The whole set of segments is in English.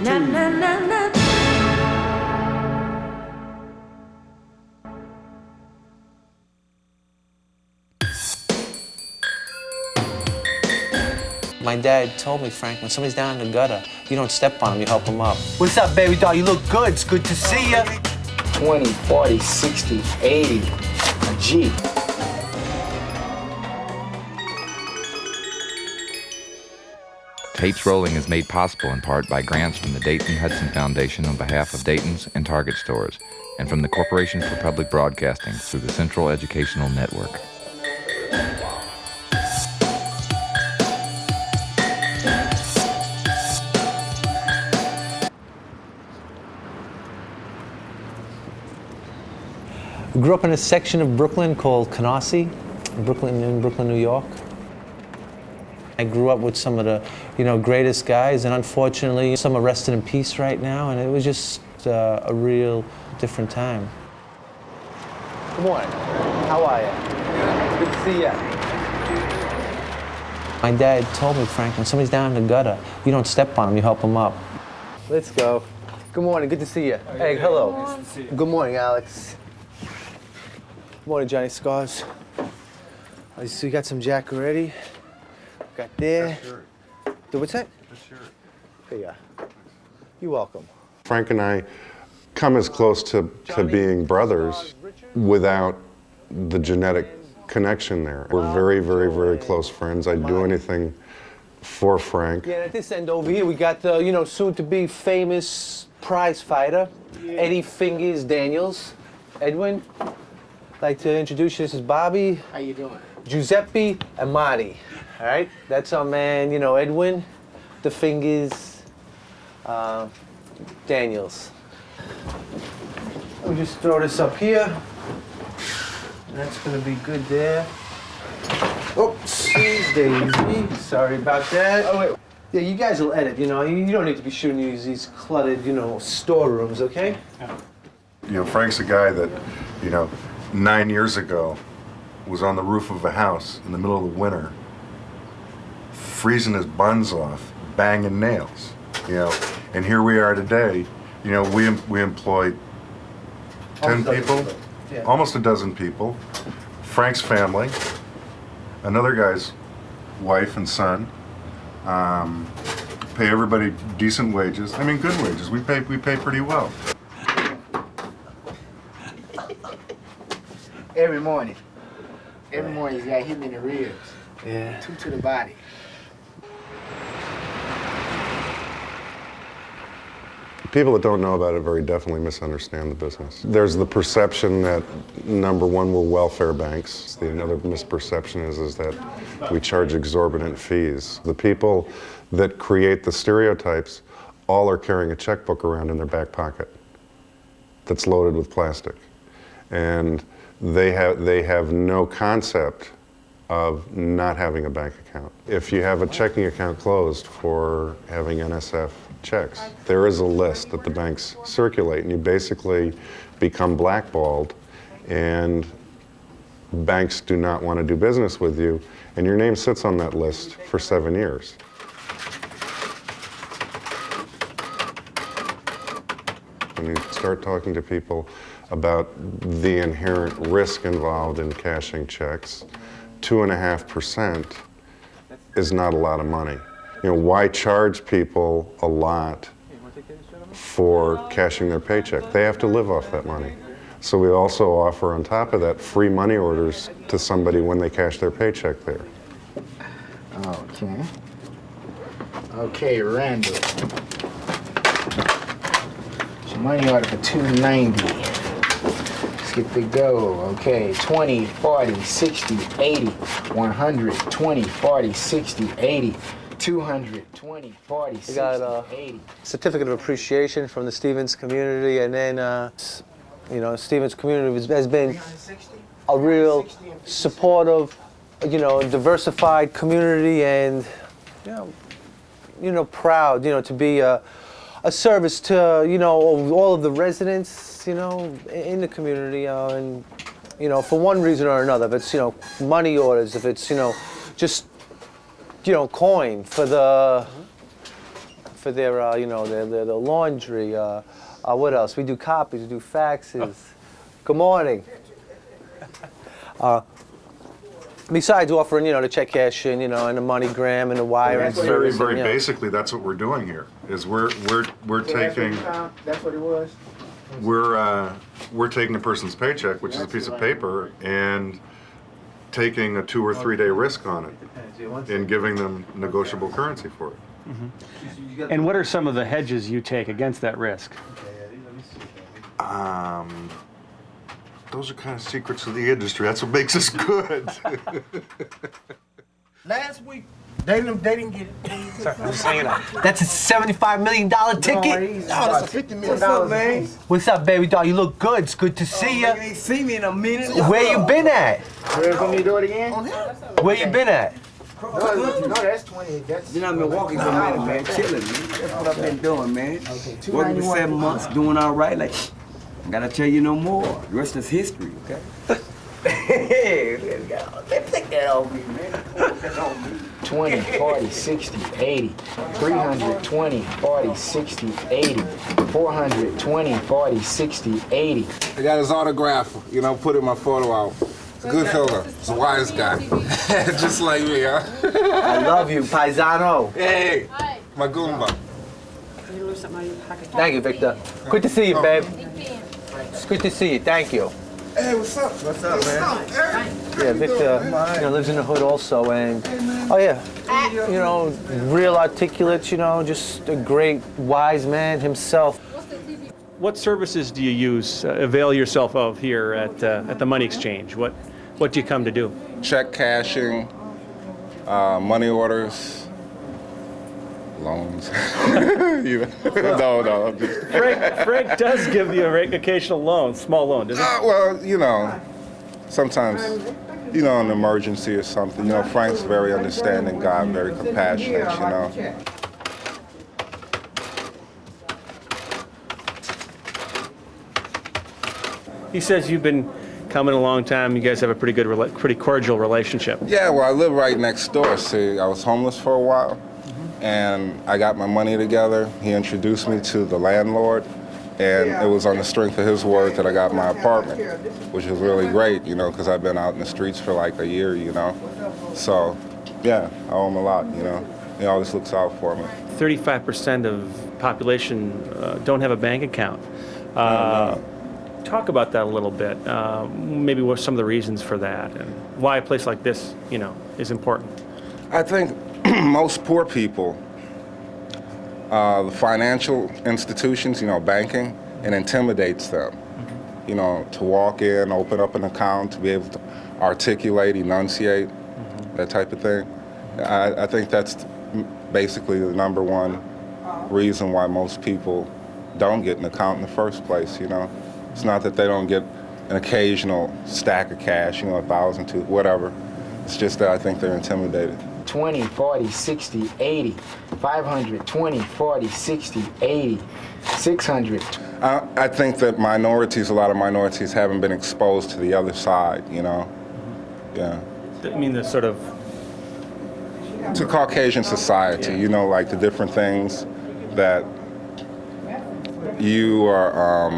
My dad told me, Frank, when somebody's down in the gutter, you don't step on them, you help them up. What's up, baby doll? You look good. It's good to see ya. 20, 40, 60, 80, a G. Tape's Rolling is made possible in part by grants from the Dayton Hudson Foundation on behalf of Dayton's and Target stores, and from the Corporation for Public Broadcasting through the Central Educational Network. I grew up in a section of Brooklyn called Canarsie, in Brooklyn, New York. I grew up with some of the, greatest guys, and unfortunately, some are resting in peace right now, and it was just a real different time. Good morning. How are you? Good to see ya. My dad told me, Frank, when somebody's down in the gutter, you don't step on them, you help them up. Let's go. Good morning. Good to see you. Hey, hello. Nice to see you. Good morning, Alex. Good morning, Johnny Scars. So you got some Jack already? Got there. What's that? Here you are. You're welcome. Frank and I come as close to being brothers without the genetic connection there. We're very, very, very close friends. I'd do anything for Frank. Yeah, and at this end over here, we got the, soon-to-be famous prize fighter, Eddie Fingers Daniels. Edwin, I'd like to introduce you. This is Bobby. How you doing? Giuseppe and Marty. All right, that's our man, Edwin, the Fingers, Daniels. Let me just throw this up here. That's gonna be good there. Oopsies daisy, sorry about that. Oh wait, yeah, you guys will edit, you don't need to be shooting these cluttered, storerooms, okay? Frank's a guy that, 9 years ago was on the roof of a house in the middle of the winter, freezing his buns off, banging nails, and here we are today, we employ 10 people, yeah. Almost a dozen people, Frank's family, another guy's wife and son, pay everybody decent wages, good wages, we pay pretty well. Every morning he's got hit in the ribs. Yeah. 2 to the body. People that don't know about it very definitely misunderstand the business. There's the perception that, number one, we're welfare banks. The other misperception is that we charge exorbitant fees. The people that create the stereotypes all are carrying a checkbook around in their back pocket that's loaded with plastic. And they have no concept of not having a bank account. If you have a checking account closed for having NSF checks, there is a list that the banks circulate, and you basically become blackballed, and banks do not want to do business with you, and your name sits on that list for 7 years. When you start talking to people about the inherent risk involved in cashing checks, 2.5% is not a lot of money. Why charge people a lot for cashing their paycheck? They have to live off that money. So we also offer, on top of that, free money orders to somebody when they cash their paycheck there. Okay. Okay, Randall. It's your money order for $290. Let's get the go. Okay, 20, 40, 60, 80, 100, 20, 40, 60, 80. 200, 20, 40, 60, We got 80. Certificate of appreciation from the Stevens community, and then, Stevens community has been a real supportive, diversified community, and, proud, to be a service to, all of the residents, in the community, and, for one reason or another. If it's, money orders, if it's, just coin for for their, their laundry. What else? We do copies, we do faxes. Good morning. Besides offering, the check cashing, and the MoneyGram and the wire and Very, servicing. very basically, that's what we're doing here. Is we're taking. That's what it was. We're taking a person's paycheck, which is a piece of paper, and taking a 2 or 3 day risk on it, and giving them negotiable currency for it. Mm-hmm. And what are some of the hedges you take against that risk? Those are kind of secrets of the industry. That's what makes us good. Last week, they didn't get it. Sorry, I'm just saying that. That's a $75 million ticket. No, that's a $50 million. What's up, man? What's up, baby doll? You look good. It's good to see You you. ain't seen me in a minute. Where you been at? Ready for me to do it again? Where you been at? No, that's 20. That's Been out in Milwaukee for a minute, man. Chilling, man. That's what I've been doing, man. Okay, Working for 7 months, doing all right. Like, I gotta tell you no more. The rest is history, okay? Hey, let's take that on me, man. Put that on me. 20, 40, 60, 80, 320, 40, 60, 80, 420, 40, 60, 80. I got his autograph, putting my photo out. He's a good fella. He's a wise guy. Just like me, huh? I love you, paisano. Hey, my Goomba. Thank you, Victor. Good to see you, babe. It's good to see you. Thank you. Hey, what's up? What's up, man? Yeah, Victor, lives in the hood also, and real articulate, just a great, wise man himself. What services do you use, avail yourself of here at the MoneyXchange? What do you come to do? Check cashing, money orders, loans. No, I'm just... Frank does give you an occasional loan, small loan, doesn't he? Well, sometimes, an emergency or something. Frank's very understanding guy, very compassionate, He says you've been coming a long time. You guys have a pretty cordial relationship. Yeah, well, I live right next door. See, I was homeless for a while, and I got my money together. He introduced me to the landlord, and it was on the strength of his word that I got my apartment, which was really great, because I've been out in the streets for like a year, So, yeah, I owe him a lot, He always looks out for me. 35% of population don't have a bank account. Talk about that a little bit. Maybe what are some of the reasons for that, and why a place like this, is important. I think most poor people, the financial institutions, banking, it intimidates them. To walk in, open up an account, to be able to articulate, enunciate, that type of thing. I think that's basically the number one reason why most people don't get an account in the first place, It's not that they don't get an occasional stack of cash, 1,000, 2, whatever. It's just that I think they're intimidated. 20, 40, 60, 80, 500, 20, 40, 60, 80, 600. I think that a lot of minorities haven't been exposed to the other side, Yeah. I mean, the sort of... To Caucasian society, like the different things that you are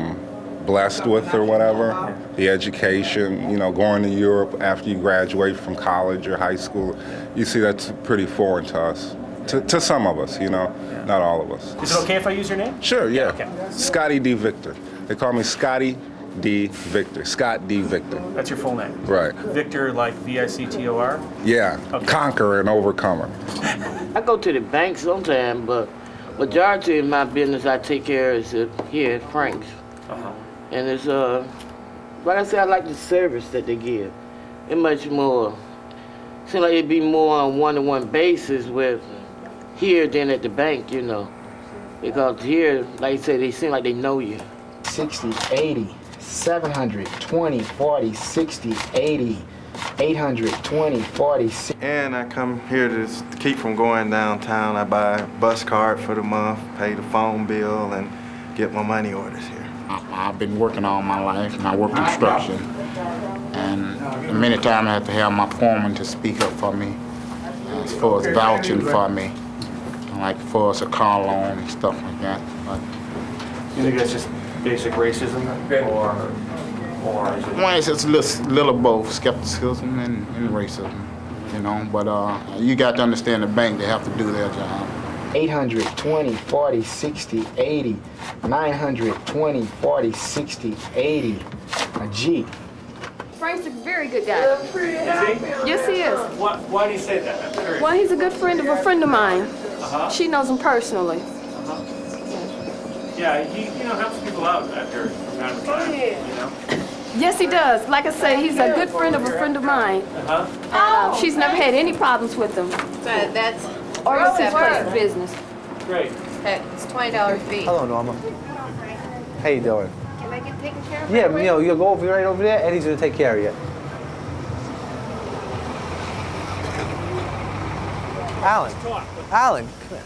blessed with or whatever, the education, going to Europe after you graduate from college or high school, you see that's pretty foreign to us, to some of us, not all of us. Is it okay if I use your name? Sure, yeah. Okay. Scotty D. Victor. They call me Scotty D. Victor, Scott D. Victor. That's your full name? Right. Victor, like Victor? Yeah, Okay. Conqueror and overcomer. I go to the bank sometimes, but majority of my business I take care is here at Frank's. Uh-huh. And it's, like I said, I like the service that they give. It much more, seems like it'd be more on one-to-one basis with here than at the bank, Because here, like I said, they seem like they know you. 60, 80, 700, 20, 40, 60, 80, 800, 20, 40, 60. And I come here to keep from going downtown. I buy a bus card for the month, pay the phone bill, and get my money orders here. I've been working all my life, and I work construction. And many times I have to have my foreman to speak up for me, as far as vouching for me. like for us a car loan and stuff like that. But, You think that's just basic racism, or is it? well, it's just a little of both, skepticism and racism, you know. But you got to understand the bank, they have to do their job. 800, 20, 40, 60, 80, 920, 40, 60, 80, a G. Frank's a very good guy. Is he? Yes, he is. Why do you say that? I'm curious. Well, he's a good friend of a friend of mine. She knows him personally. Yeah, he helps people out after from time to time, you know? Yes, he does. Like I say, he's a good friend of a friend of mine. She's never had any problems with him. But that's Or with that person's business. Great. it's $20 fee. Hello, Norma. How you doing? Can I get taken care of? Yeah, you'll go right over there. Eddie's gonna take care of you. Alan, come here.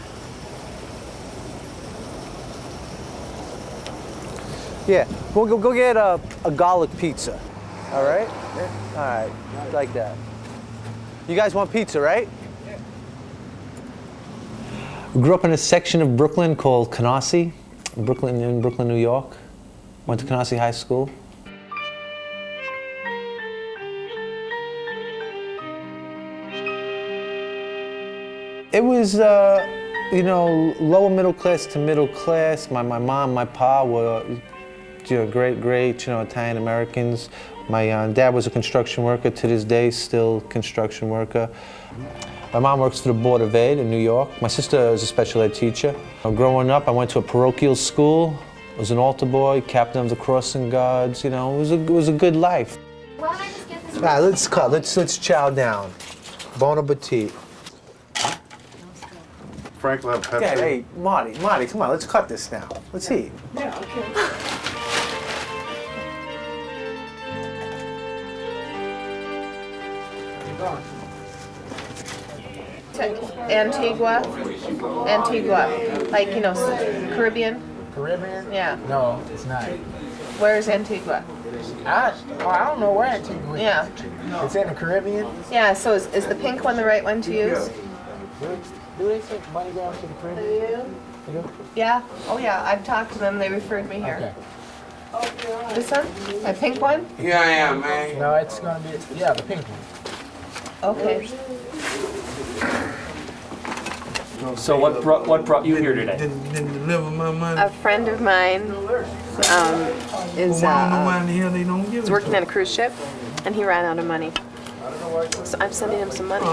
Yeah, we'll go get a garlic pizza. All right? Yeah. All right, like that. You guys want pizza, right? Grew up in a section of Brooklyn called Canarsie, in Brooklyn, New York. Went to Canarsie High School. It was, lower middle class to middle class. My mom, my pa were, great, Italian Americans. My dad was a construction worker, to this day, still construction worker. My mom works for the Board of Ed in New York. My sister is a special ed teacher. Growing up, I went to a parochial school. I was an altar boy, captain of the crossing guards. It was a good life. Why don't I just get this? All right, let's cut. Let's chow down. Bon appetit. Frank will have Pepsi. Okay, hey, Marty, come on, let's cut this now. Let's eat. Yeah, okay. Antigua, like Caribbean. Caribbean? Yeah. No, it's not. Where's Antigua? I don't know where Antigua is. Yeah. It's in the Caribbean? Yeah. So is the pink one the right one to use? Do they say money goes to the Caribbean? Yeah. Oh yeah. I've talked to them. They referred me here. Okay. This one? A pink one? Here I am, man. No, it's gonna be, the pink one. Okay. So what brought you here today? A friend of mine is working on a cruise ship, and he ran out of money. So I'm sending him some money.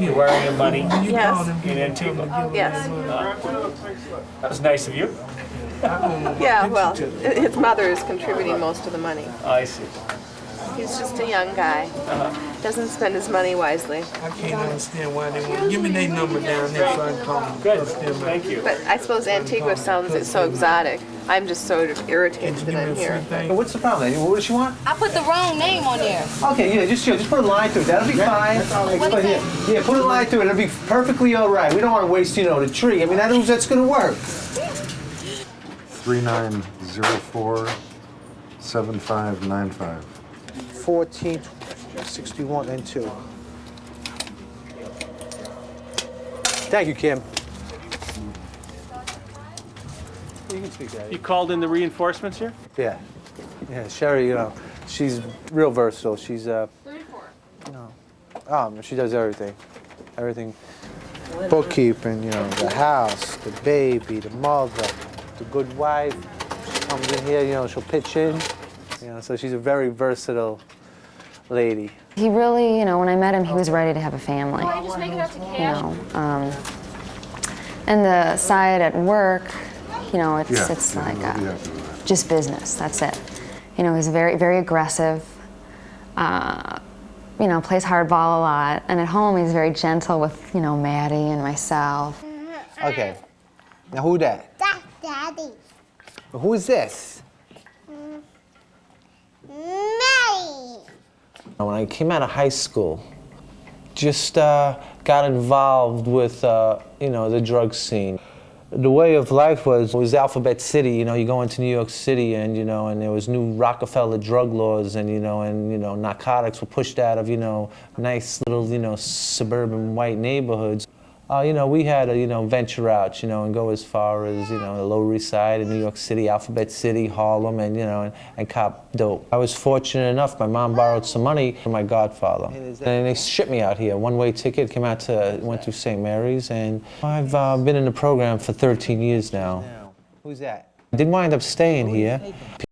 You're wearing your money Yes. in Antigua. Yes. That was nice of you. Yeah. Well, his mother is contributing most of the money. I see. He's just a young guy. Doesn't spend his money wisely. I can't understand why they want. Give me their number down there so I can call them. Good. Thank you. But I suppose Antigua sounds so exotic. I'm just sort of irritated that I'm here. What's the problem? What does she want? I put the wrong name on there. Okay, yeah, just put a line through it. That'll be fine. What is it? Yeah, put a line through it. It'll be perfectly all right. We don't want to waste, the tree. I mean, that's going to work. 3904-7595. 1461 and 2. Thank you, Kim. You can speak that. You called in the reinforcements here? Yeah. Yeah, Sherry, she's real versatile. She's, 34. she does everything. Everything. Bookkeeping, the house, the baby, the mother, the good wife. She comes in here, she'll pitch in. So she's a very versatile lady. He really, when I met him, he was ready to have a family. Why just make it out to cash? And the side at work, it's like just business. That's it. He's very, very aggressive. Plays hardball a lot. And at home, he's very gentle with, Maddie and myself. Okay. Now who that? That's Daddy. Who is this? Mary. When I came out of high school, just got involved with, the drug scene. The way of life was Alphabet City. You go into New York City, and and there was new Rockefeller drug laws, and narcotics were pushed out of nice little suburban white neighborhoods. you know, we had to, you know, venture out, you know, and go as far as, you know, the Lower East Side in New York City, Alphabet City, Harlem, and, you know, and cop dope. I was fortunate enough, my mom borrowed some money from my godfather. And they shipped me out here. One-way ticket, went through St. Mary's, and I've been in the program for 13 years now. Who's that? I did wind up staying here.